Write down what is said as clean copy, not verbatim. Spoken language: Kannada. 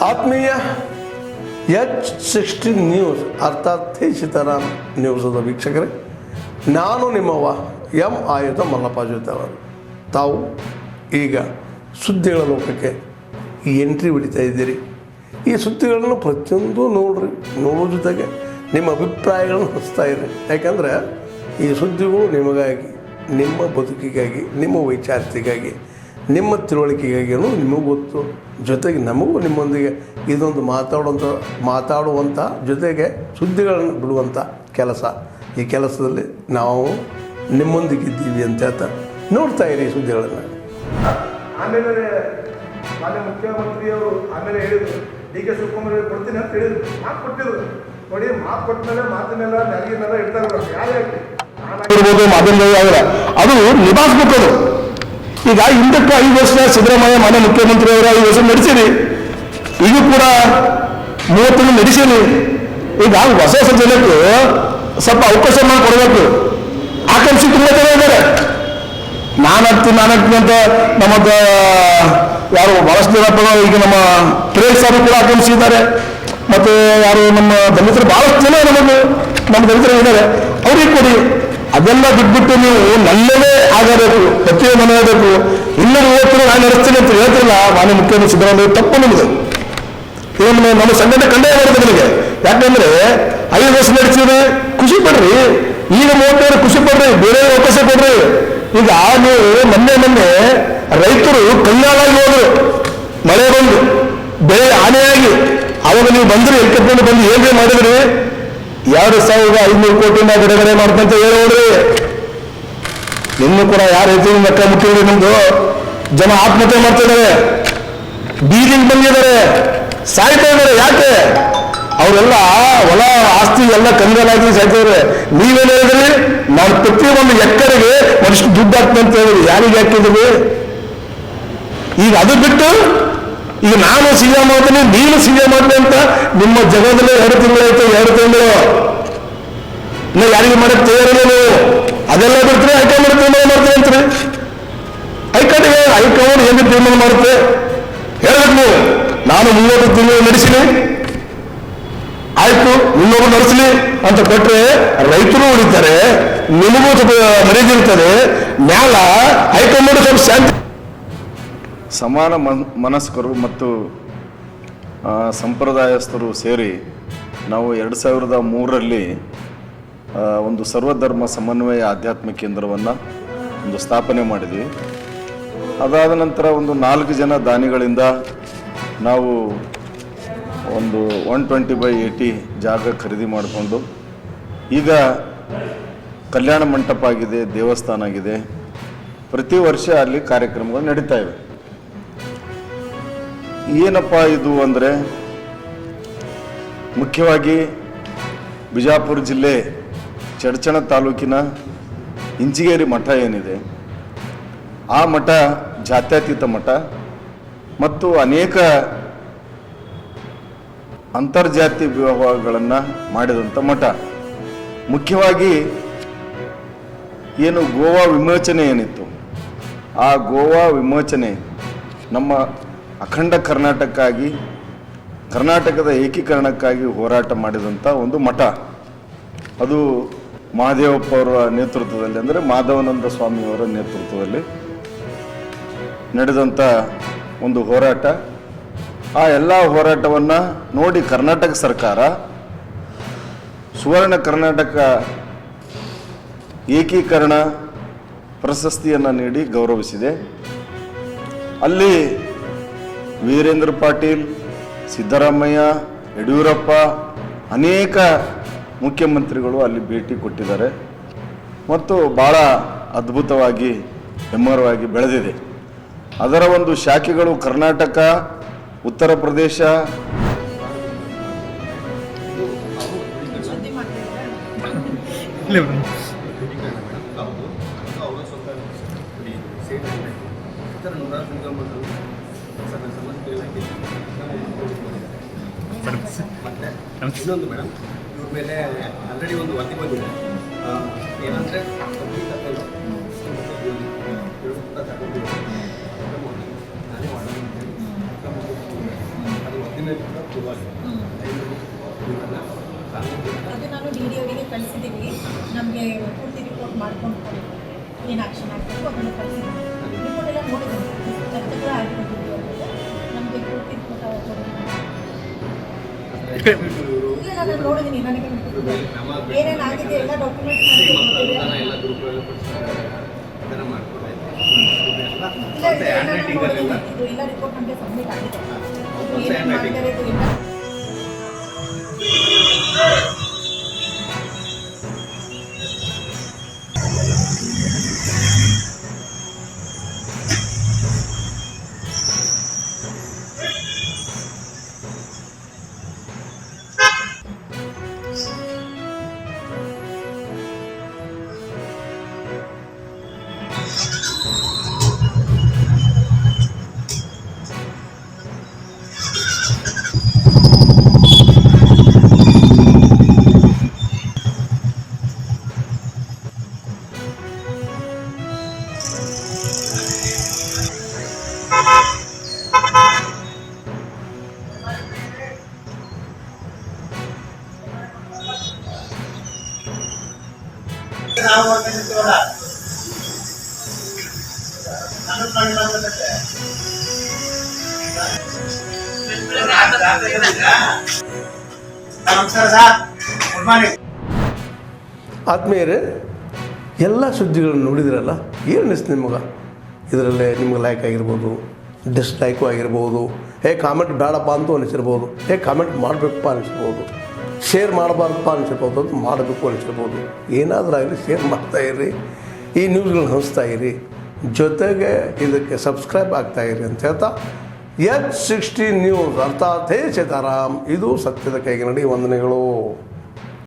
ಆತ್ಮೀಯ H60 ನ್ಯೂಸ್ ಅರ್ಥಾತ್ ಸೀತಾರಾಮ್ ನ್ಯೂಸದ ವೀಕ್ಷಕರೇ, ನಾನು ನಿಮ್ಮವ ಎಂ ಆಯುಧ ಮಲ್ಲಪ್ಪ ಜೊತೆಯವರು. ತಾವು ಈಗ ಸುದ್ದಿಗಳ ಲೋಕಕ್ಕೆ ಎಂಟ್ರಿ ಹೊಡಿತಾ ಇದ್ದೀರಿ. ಈ ಸುದ್ದಿಗಳನ್ನು ಪ್ರತಿಯೊಂದು ನೋಡೋ ಜೊತೆಗೆ ನಿಮ್ಮ ಅಭಿಪ್ರಾಯಗಳನ್ನು ಹಚ್ತಾ ಇರಿ. ಯಾಕಂದರೆ ಈ ಸುದ್ದಿಗಳು ನಿಮಗಾಗಿ, ನಿಮ್ಮ ಬದುಕಿಗಾಗಿ, ನಿಮ್ಮ ವೈಚಾರಿಕೆಗಾಗಿ, ನಿಮ್ಮ ತಿಳುವಳಿಕೆಗಾಗಿಯೂ ನಿಮಗೂ ಗೊತ್ತು. ಜೊತೆಗೆ ನಮಗೂ ನಿಮ್ಮೊಂದಿಗೆ ಇದೊಂದು ಮಾತಾಡುವಂಥ ಜೊತೆಗೆ ಸುದ್ದಿಗಳನ್ನು ಬಿಡುವಂಥ ಕೆಲಸ. ಈ ಕೆಲಸದಲ್ಲಿ ನಾವು ನಿಮ್ಮೊಂದಿಗಿದ್ದೀವಿ ಅಂತ ಹೇಳ್ತಾ ನೋಡ್ತಾ ಇರಿ ಸುದ್ದಿಗಳನ್ನು. ಆಮೇಲೆ ಮಾನ್ಯ ಮುಖ್ಯಮಂತ್ರಿಯವರು ಆಮೇಲೆ ಹೇಳಿದರು, ಡಿ ಕೆ ಶಿವಕುಮಾರ್ ಕೊಡ್ತೀನಿ ಅಂತ ಹೇಳಿದ್ರು, ಮಾತು ಕೊಟ್ಟಿದ್ರು. ನೋಡಿ, ಮಾತು ಕೊಟ್ಟ ಮೇಲೆ ಮಾತಿನೆಲ್ಲ ನೆರಗಿನೆಲ್ಲ ಇರ್ತಾರಲ್ಲ, ಯಾರೇ ಅದು ನಿಭಾಯಿಸ್ಬೇಕು. ಈಗ ಹಿಂದಕ್ಕೆ 5 ವರ್ಷ ಸಿದ್ದರಾಮಯ್ಯ ಮಾನ್ಯ ಮುಖ್ಯಮಂತ್ರಿ ಅವರು 5 ವರ್ಷ ನಡೆಸಿರಿ, ಈಗ ಕೂಡ 30 ನಡೆಸೀನಿ. ಈಗ ಹೊಸ ಜನಕ್ಕೆ ಸ್ವಲ್ಪ ಅವಕಾಶ ಮಾಡಿಕೊಡ್ಬೇಕು. ಆಕಾಂಕ್ಷಿ ತುಂಬ ಜನ ಇದ್ದಾರೆ. ನಾನಾಗ್ತೀನಿ ಅಂತ ನಮ್ಮ ಯಾರು ಬಹಳಷ್ಟು ಜನ, ಈಗ ನಮ್ಮ ಪ್ರೇಸ್ ಅವರು ಕೂಡ ಆಕಾಂಕ್ಷಿ ಇದ್ದಾರೆ. ಮತ್ತು ಯಾರು ನಮ್ಮ ದಲಿತರು ಬಹಳಷ್ಟು ಜನ ನಮ್ಮ ದಲಿತರು ಇದ್ದಾರೆ, ಅವ್ರಿಗೆ ಕೊಡಿ. ಅದೆಲ್ಲ ಬಿಟ್ಬಿಟ್ಟು ನೀವು ನಲ್ಲವೇ ಆಗಬೇಕು, ಪ್ರತಿಯೊಂದು ಮನೆಯಬೇಕು. ಇನ್ನೂ ಇವತ್ತು ನಾನು ನಡೆಸ್ತೀನಿ ಅಂತ ಹೇಳ್ತಿರಲ್ಲ ಮಾನ್ಯ ಮುಖ್ಯಮಂತ್ರಿ ಸಿದ್ದರಾಮಯ್ಯ, ತಪ್ಪು ನಿಮ್ಮದು. ಇದನ್ನು ನಮ್ಮ ಸಂಘಟನೆ ಕಂಡೇ ಬರುತ್ತೆ ನಿಮಗೆ. ಯಾಕಂದ್ರೆ 5 ವರ್ಷ ನಡೆಸಿದ್ರೆ ಖುಷಿ ಪಡ್ರಿ, ಈಗ 30 ಖುಷಿ ಪಡ್ರಿ, ಬೇರೆ ಅವಕಾಶ ಕೊಡ್ರಿ. ಈಗ ನೀವು ಮೊನ್ನೆ ರೈತರು ಕಂಗಾಲಾಗಿ ಹೋದ್ರು, ಮಳೆ ಬಂದು ಬೆಳೆ ಹಾನಿಯಾಗಿ. ಅವಾಗ ನೀವು ಬಂದ್ರಿ, ಎಲ್ಕಟ್ಕೊಂಡು ಬಂದು ಹೇಗೆ ಮಾಡಿದ್ರಿ? 2,500 ಕೋಟಿಯಿಂದ ಬಿಡುಗಡೆ ಮಾಡ್ತಂತ ಹೇಳೋಡ್ರಿ. ನಿನ್ನೂ ಕೂಡ ಯಾರು ರೈತರು ಲೆಕ್ಕ ಮುಟ್ಟಿದ್ರಿ? ನಿಮ್ದು ಜನ ಆತ್ಮಹತ್ಯೆ ಮಾಡ್ತಿದ್ದಾರೆ, ಬೀದಿಗೆ ಬಂದಿದ್ದಾರೆ, ಸಾಯ್ತಾ ಇದ್ದಾರೆ. ಯಾಕೆ? ಅವರೆಲ್ಲ ಹೊಲ ಆಸ್ತಿ ಎಲ್ಲ ಕಂಗಾಲಾಗಿ ಸಾಯ್ತಿದ್ದಾರೆ. ನೀವೇನು ಹೇಳಿದ್ರಿ? ನಾನು ಪ್ರತಿಯೊಂದು ಎಕರೆಗೆ ಒಂದಿಷ್ಟು ದುಡ್ಡು ಹಾಕ್ತೀನಿ ಅಂತ ಹೇಳಿದ್ರಿ. ಯಾರಿಗೆ ಹಾಕಿದ್ರಿ? ಈಗ ಅದು ಬಿಟ್ಟು ಈಗ ನಾನು ಸಿಎಂ ಮಾಡ್ತೀನಿ, ನೀನು ಸಿಎಂ ಮಾಡ್ತೀನಿ ಅಂತ ನಿಮ್ಮ ಜಗದಲ್ಲಿ 2 ತಿಂಗಳಾಯ್ತು. 2 ತಿಂಗಳು ಇನ್ನು ಯಾರಿಗೆ ಮಾಡಕ್ಕೆ ತಯಾರಿಲ್ಲ ನೀವು. ಅದೆಲ್ಲ ಬಿಡ್ತೀರಿ, ಹೈಕಮಾಂಡ್ ತೀರ್ಮಾನ ಮಾಡ್ತೀರಿ ಅಂತೀರಿ. ಹೈಕಮಾಂಡ್ ಹೇಗೆ ತೀರ್ಮಾನ ಮಾಡುತ್ತೆ ಹೇಳ್ಬೇಕು ನೀವು. ನಾನು 30 ತಿಂಗಳು ನಡೆಸಿನಿ, ಆಯ್ತು ಇನ್ನೊಬ್ರು ನಡೆಸಲಿ ಅಂತ ಕೊಟ್ಟರೆ ರೈತರು ಉಳಿತಾರೆ, ನಿಮಗೂ ಸ್ವಲ್ಪ ಮರ್ಯಾದಿರ್ತದೆ. ನ್ಯಾಯ ಹೈಕಮಾಂಡ್ ಸ್ವಲ್ಪ ಶಾಂತಿ. ಸಮಾನ ಮನಸ್ಕರು ಮತ್ತು ಸಂಪ್ರದಾಯಸ್ಥರು ಸೇರಿ ನಾವು 2003ರಲ್ಲಿ ಒಂದು ಸರ್ವಧರ್ಮ ಸಮನ್ವಯ ಆಧ್ಯಾತ್ಮಿಕ ಕೇಂದ್ರವನ್ನು ಒಂದು ಸ್ಥಾಪನೆ ಮಾಡಿದ್ವಿ. ಅದಾದ ನಂತರ ಒಂದು 4 ಜನ ದಾನಿಗಳಿಂದ ನಾವು ಒಂದು 120/80 ಜಾಗ ಖರೀದಿ ಮಾಡಿಕೊಂಡು ಈಗ ಕಲ್ಯಾಣ ಮಂಟಪ ಆಗಿದೆ, ದೇವಸ್ಥಾನ ಆಗಿದೆ. ಪ್ರತಿ ವರ್ಷ ಅಲ್ಲಿ ಕಾರ್ಯಕ್ರಮಗಳು ನಡೀತಾ ಇವೆ. ಏನಪ್ಪ ಇದು ಅಂದರೆ, ಮುಖ್ಯವಾಗಿ ಬಿಜಾಪುರ ಜಿಲ್ಲೆ ಚಡಚಣ ತಾಲೂಕಿನ ಇಂಚಿಗೇರಿ ಮಠ ಏನಿದೆ, ಆ ಮಠ ಜಾತ್ಯತೀತ ಮಠ ಮತ್ತು ಅನೇಕ ಅಂತರ್ಜಾತಿ ವಿವಾಹಗಳನ್ನು ಮಾಡಿದಂಥ ಮಠ. ಮುಖ್ಯವಾಗಿ ಏನು ಗೋವಾ ವಿಮೋಚನೆ ಏನಿತ್ತು, ಆ ಗೋವಾ ವಿಮೋಚನೆ ನಮ್ಮ ಅಖಂಡ ಕರ್ನಾಟಕಕ್ಕಾಗಿ, ಕರ್ನಾಟಕದ ಏಕೀಕರಣಕ್ಕಾಗಿ ಹೋರಾಟ ಮಾಡಿದಂಥ ಒಂದು ಮಠ. ಅದು ಮಹಾದೇವಪ್ಪ ಅವರ ನೇತೃತ್ವದಲ್ಲಿ, ಅಂದರೆ ಮಾಧವಾನಂದ ಸ್ವಾಮಿಯವರ ನೇತೃತ್ವದಲ್ಲಿ ನಡೆದಂಥ ಒಂದು ಹೋರಾಟ. ಆ ಎಲ್ಲ ಹೋರಾಟವನ್ನು ನೋಡಿ ಕರ್ನಾಟಕ ಸರ್ಕಾರ ಸುವರ್ಣ ಕರ್ನಾಟಕ ಏಕೀಕರಣ ಪ್ರಶಸ್ತಿಯನ್ನು ನೀಡಿ ಗೌರವಿಸಿದೆ. ಅಲ್ಲಿ ವೀರೇಂದ್ರ ಪಾಟೀಲ್, ಸಿದ್ದರಾಮಯ್ಯ, ಯಡಿಯೂರಪ್ಪ, ಅನೇಕ ಮುಖ್ಯಮಂತ್ರಿಗಳು ಅಲ್ಲಿ ಭೇಟಿ ಕೊಟ್ಟಿದ್ದಾರೆ ಮತ್ತು ಭಾಳ ಅದ್ಭುತವಾಗಿ ಹೆಮ್ಮರವಾಗಿ ಬೆಳೆದಿದೆ. ಅದರ ಒಂದು ಶಾಖೆಗಳು ಕರ್ನಾಟಕ, ಉತ್ತರ ಪ್ರದೇಶ, ಇನ್ನೊಂದು ಮೇಡಮ್, ಇವ್ರ ಮೇಲೆ ಆಲ್ರೆಡಿ ಒಂದು ವರದಿ ಬಂದಿದೆ. ಏನಂದರೆ ನಾನೇ ಮಾಡೋಣ ಮೇಲೆ ಕೂಡ ಪ್ರೂವ್ ಆಗಿದೆ. ಅದು ನಾನು DDOಗೆ ಕಳಿಸಿದ್ದೀವಿ. ನಮಗೆ ಪೂರ್ತಿ ರಿಪೋರ್ಟ್ ಮಾಡ್ಕೊಂಡು ಏನು ಆ್ಯಕ್ಷನ್ ಆಗಬೇಕು ಅದನ್ನು ಕಳಿಸಿದ್ದೀವಿ. ರಿಪೋರ್ಟ್ ಎಲ್ಲ ನೋಡಿದ್ದೀನಿ, ಚರ್ಚೆಗಳು ಆಗಿರೋದು ನಮಗೆ ಪೂರ್ತಿ ರಿಪೋರ್ಟ್ ಇಲ್ಲ, ನಾನು ನೋಡಿದ್ದೀನಿ. ನನಗೆ ಏನೇನು ಆಗಿದೆ ಎಲ್ಲ ಡಾಕ್ಯುಮೆಂಟ್ಸ್ ಎಲ್ಲ ದುರುಪಯೋಗಪಡಿಸ್ತಾರೆ, ಅದನ್ನು ಮಾಡ್ಕೊಡ್ತಾ ಇದು ಎಲ್ಲ ರಿಪೋರ್ಟ್ ನಮಗೆ ಸಬ್ಮಿಟ್ ಆಗಿದೆ. ಏನೇನು ಮಾಡಿದ್ದಾರೆ ಇದು ಎಲ್ಲ ಆತ್ಮೀಯರೇ, ಎಲ್ಲ ಸುದ್ದಿಗಳನ್ನು ನೋಡಿದ್ರಲ್ಲ, ಏನು ಅನಿಸ್ತು ನಿಮಗೆ? ಇದರಲ್ಲೇ ನಿಮ್ಗೆ ಲೈಕ್ ಆಗಿರ್ಬೋದು, ಡಿಸ್ಲೈಕು ಆಗಿರ್ಬೋದು, ಕಾಮೆಂಟ್ ಬೇಡಪ್ಪ ಅಂತೂ ಅನಿಸಿರ್ಬೋದು, ಕಾಮೆಂಟ್ ಮಾಡಬೇಕಪ್ಪ ಅನಿಸಿರ್ಬೋದು, ಶೇರ್ ಮಾಡಬಾರ್ದಪ್ಪ ಅನಿಸಿರ್ಬೋದು, ಅದು ಮಾಡಬೇಕು ಅನಿಸಿರ್ಬೋದು. ಏನಾದರೂ ಆಗಲಿ ಶೇರ್ ಮಾಡ್ತಾಯಿರಿ, ಈ ನ್ಯೂಸ್ಗಳನ್ನ ಹಂಚ್ತಾಯಿರಿ, ಜೊತೆಗೆ ಇದಕ್ಕೆ ಸಬ್ಸ್ಕ್ರೈಬ್ ಆಗ್ತಾಯಿರಿ ಅಂತ ಹೇಳ್ತಾ H16 ನ್ಯೂಸ್ ಅರ್ಥಾತ್ ಹೇ ಸೀತಾರಾಮ್, ಇದು ಸತ್ಯದ ಕೈಗೆ ನಡಿ. ವಂದನೆಗಳು.